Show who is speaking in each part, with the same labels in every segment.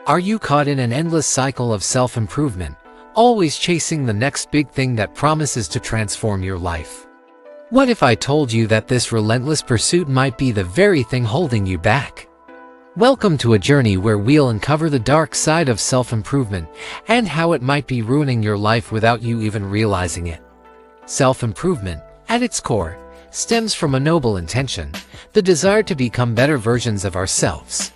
Speaker 1: Are you caught in an endless cycle of self-improvement, always chasing the next big thing that promises to transform your life? What if I told you that this relentless pursuit might be the very thing holding you back? Welcome to a journey where we'll uncover the dark side of self-improvement and how it might be ruining your life without you even realizing it. Self-improvement, at its core, stems from a noble intention, the desire to become better versions of ourselves.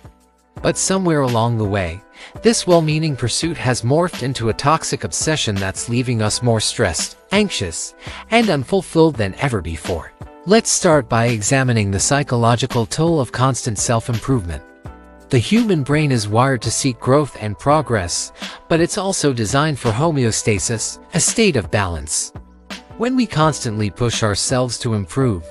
Speaker 1: But somewhere along the way, this well-meaning pursuit has morphed into a toxic obsession that's leaving us more stressed, anxious, and unfulfilled than ever before. Let's start by examining the psychological toll of constant self-improvement. The human brain is wired to seek growth and progress, but it's also designed for homeostasis, a state of balance. When we constantly push ourselves to improve,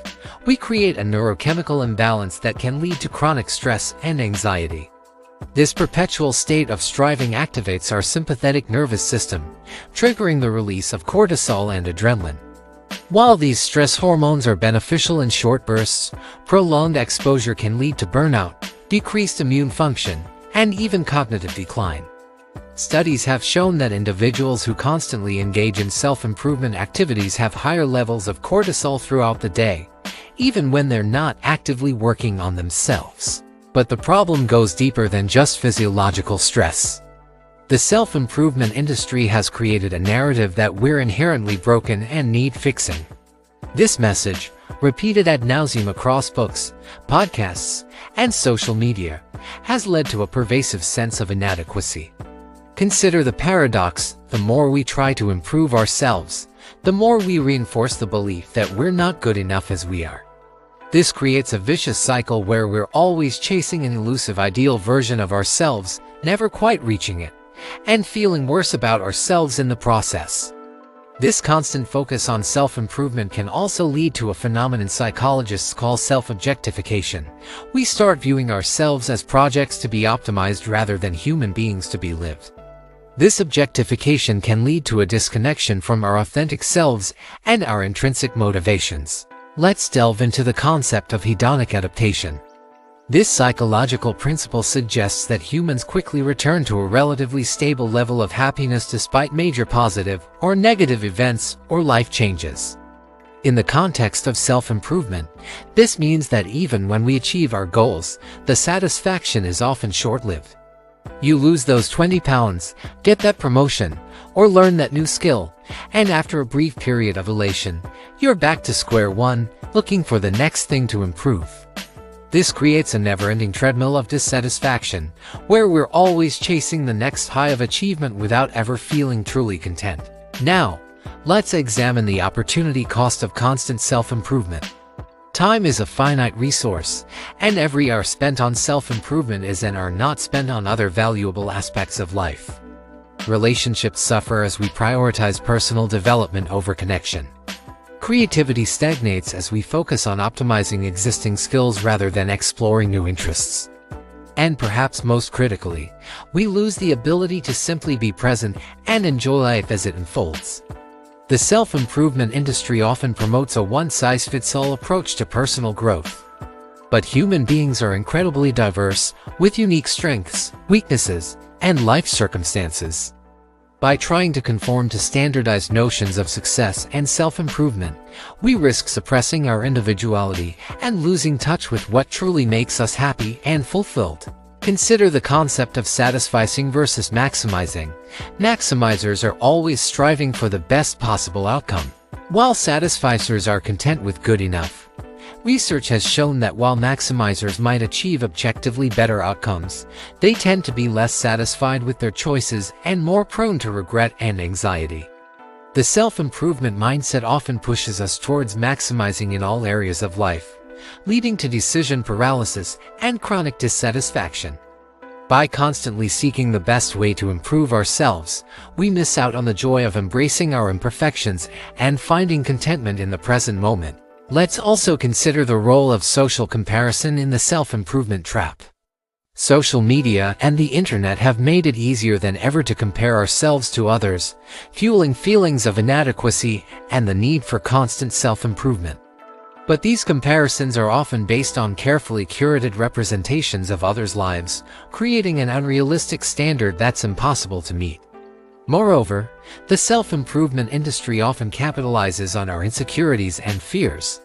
Speaker 1: we create a neurochemical imbalance that can lead to chronic stress and anxiety. This perpetual state of striving activates our sympathetic nervous system, triggering the release of cortisol and adrenaline. While these stress hormones are beneficial in short bursts, prolonged exposure can lead to burnout, decreased immune function, and even cognitive decline. Studies have shown that individuals who constantly engage in self-improvement activities have higher levels of cortisol throughout the day, even when they're not actively working on themselves. But the problem goes deeper than just physiological stress. The self-improvement industry has created a narrative that we're inherently broken and need fixing. This message, repeated ad nauseum across books, podcasts, and social media, has led to a pervasive sense of inadequacy. Consider the paradox: the more we try to improve ourselves, the more we reinforce the belief that we're not good enough as we are. This creates a vicious cycle where we're always chasing an elusive ideal version of ourselves, never quite reaching it, and feeling worse about ourselves in the process. This constant focus on self-improvement can also lead to a phenomenon psychologists call self-objectification. We start viewing ourselves as projects to be optimized rather than human beings to be lived. This objectification can lead to a disconnection from our authentic selves and our intrinsic motivations. Let's delve into the concept of hedonic adaptation. This psychological principle suggests that humans quickly return to a relatively stable level of happiness despite major positive or negative events or life changes. In the context of self-improvement, this means that even when we achieve our goals, the satisfaction is often short-lived. You lose those 20 pounds, get that promotion, or learn that new skill, and after a brief period of elation, you're back to square one, looking for the next thing to improve. This creates a never-ending treadmill of dissatisfaction, where we're always chasing the next high of achievement without ever feeling truly content. Now, let's examine the opportunity cost of constant self-improvement. Time is a finite resource, and every hour spent on self-improvement is an hour not spent on other valuable aspects of life. Relationships suffer as we prioritize personal development over connection. Creativity stagnates as we focus on optimizing existing skills rather than exploring new interests. And perhaps most critically, we lose the ability to simply be present and enjoy life as it unfolds. The self-improvement industry often promotes a one-size-fits-all approach to personal growth. But human beings are incredibly diverse, with unique strengths, weaknesses, and life circumstances. By trying to conform to standardized notions of success and self-improvement, we risk suppressing our individuality and losing touch with what truly makes us happy and fulfilled. Consider the concept of satisficing versus maximizing. Maximizers are always striving for the best possible outcome, while satisficers are content with good enough. Research has shown that while maximizers might achieve objectively better outcomes, they tend to be less satisfied with their choices and more prone to regret and anxiety. The self-improvement mindset often pushes us towards maximizing in all areas of life, leading to decision paralysis and chronic dissatisfaction. By constantly seeking the best way to improve ourselves, we miss out on the joy of embracing our imperfections and finding contentment in the present moment. Let's also consider the role of social comparison in the self-improvement trap. Social media and the internet have made it easier than ever to compare ourselves to others, fueling feelings of inadequacy and the need for constant self-improvement. But these comparisons are often based on carefully curated representations of others' lives, creating an unrealistic standard that's impossible to meet. Moreover, the self-improvement industry often capitalizes on our insecurities and fears.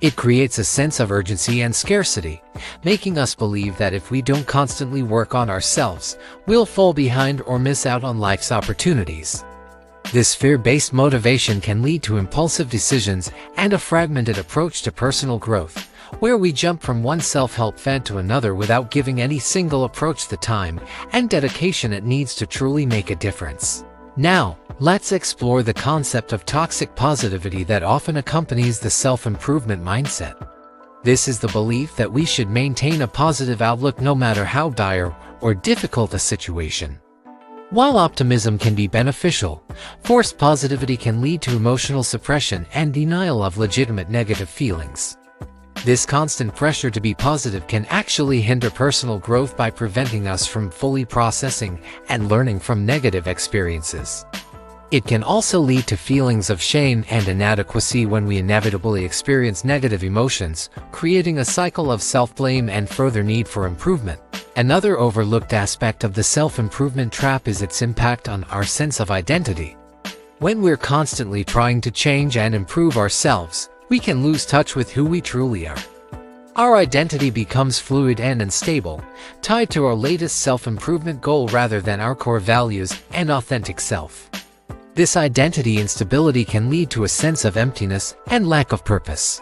Speaker 1: It creates a sense of urgency and scarcity, making us believe that if we don't constantly work on ourselves, we'll fall behind or miss out on life's opportunities. This fear-based motivation can lead to impulsive decisions and a fragmented approach to personal growth, where we jump from one self-help fad to another without giving any single approach the time and dedication it needs to truly make a difference. Now, let's explore the concept of toxic positivity that often accompanies the self-improvement mindset. This is the belief that we should maintain a positive outlook no matter how dire or difficult a situation. While optimism can be beneficial, forced positivity can lead to emotional suppression and denial of legitimate negative feelings. This constant pressure to be positive can actually hinder personal growth by preventing us from fully processing and learning from negative experiences. It can also lead to feelings of shame and inadequacy when we inevitably experience negative emotions, creating a cycle of self-blame and further need for improvement. Another overlooked aspect of the self-improvement trap is its impact on our sense of identity. When we're constantly trying to change and improve ourselves, we can lose touch with who we truly are. Our identity becomes fluid and unstable, tied to our latest self-improvement goal rather than our core values and authentic self. This identity instability can lead to a sense of emptiness and lack of purpose.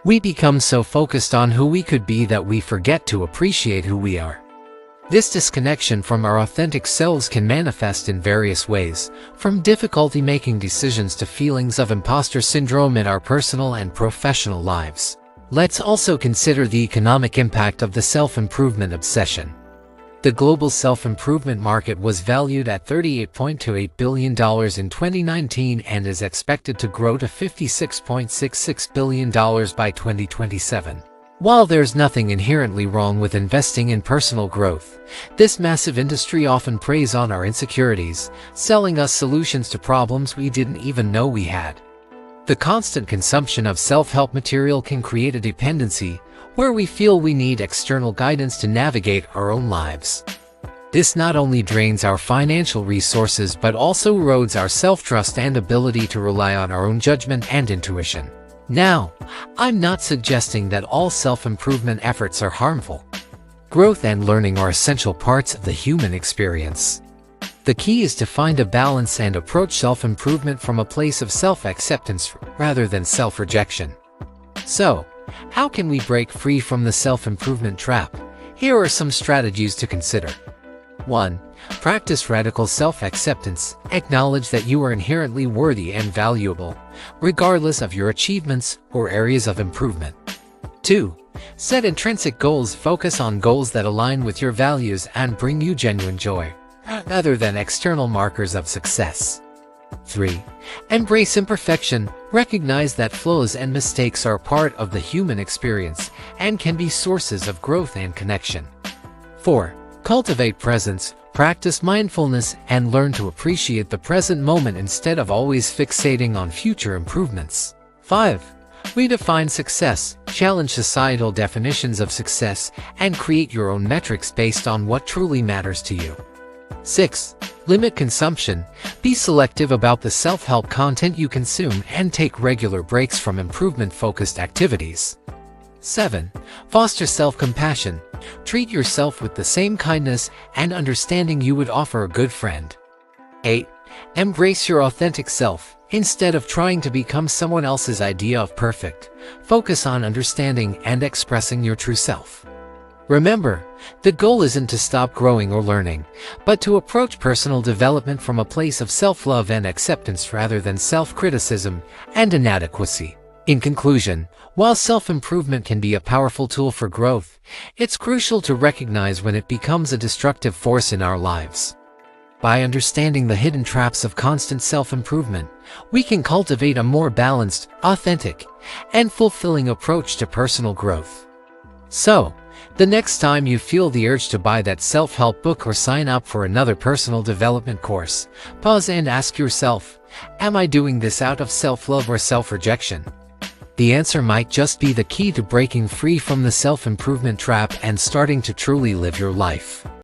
Speaker 1: We become so focused on who we could be that we forget to appreciate who we are. This disconnection from our authentic selves can manifest in various ways, from difficulty making decisions to feelings of imposter syndrome in our personal and professional lives. Let's also consider the economic impact of the self-improvement obsession. The global self-improvement market was valued at $38.28 billion in 2019 and is expected to grow to $56.66 billion by 2027. While there's nothing inherently wrong with investing in personal growth, this massive industry often preys on our insecurities, selling us solutions to problems we didn't even know we had. The constant consumption of self-help material can create a dependency, where we feel we need external guidance to navigate our own lives. This not only drains our financial resources but also erodes our self-trust and ability to rely on our own judgment and intuition. Now, I'm not suggesting that all self-improvement efforts are harmful. Growth and learning are essential parts of the human experience. The key is to find a balance and approach self-improvement from a place of self-acceptance rather than self-rejection. So, how can we break free from the self-improvement trap? Here are some strategies to consider. 1. Practice radical self-acceptance. Acknowledge that you are inherently worthy and valuable, regardless of your achievements or areas of improvement. 2. Set intrinsic goals. Focus on goals that align with your values and bring you genuine joy, rather than external markers of success. 3. Embrace imperfection. Recognize that flaws and mistakes are part of the human experience and can be sources of growth and connection. 4. Cultivate presence. Practice mindfulness and learn to appreciate the present moment instead of always fixating on future improvements. 5. Redefine success. Challenge societal definitions of success and create your own metrics based on what truly matters to you. 6. Limit consumption. Be selective about the self-help content you consume and take regular breaks from improvement-focused activities. 7. Foster self-compassion. Treat yourself with the same kindness and understanding you would offer a good friend. 8. Embrace your authentic self. Instead of trying to become someone else's idea of perfect, focus on understanding and expressing your true self. Remember, the goal isn't to stop growing or learning, but to approach personal development from a place of self-love and acceptance rather than self-criticism and inadequacy. In conclusion, while self-improvement can be a powerful tool for growth, it's crucial to recognize when it becomes a destructive force in our lives. By understanding the hidden traps of constant self-improvement, we can cultivate a more balanced, authentic, and fulfilling approach to personal growth. So, the next time you feel the urge to buy that self-help book or sign up for another personal development course, pause and ask yourself, am I doing this out of self-love or self-rejection? the answer might just be the key to breaking free from the self-improvement trap and starting to truly live your life.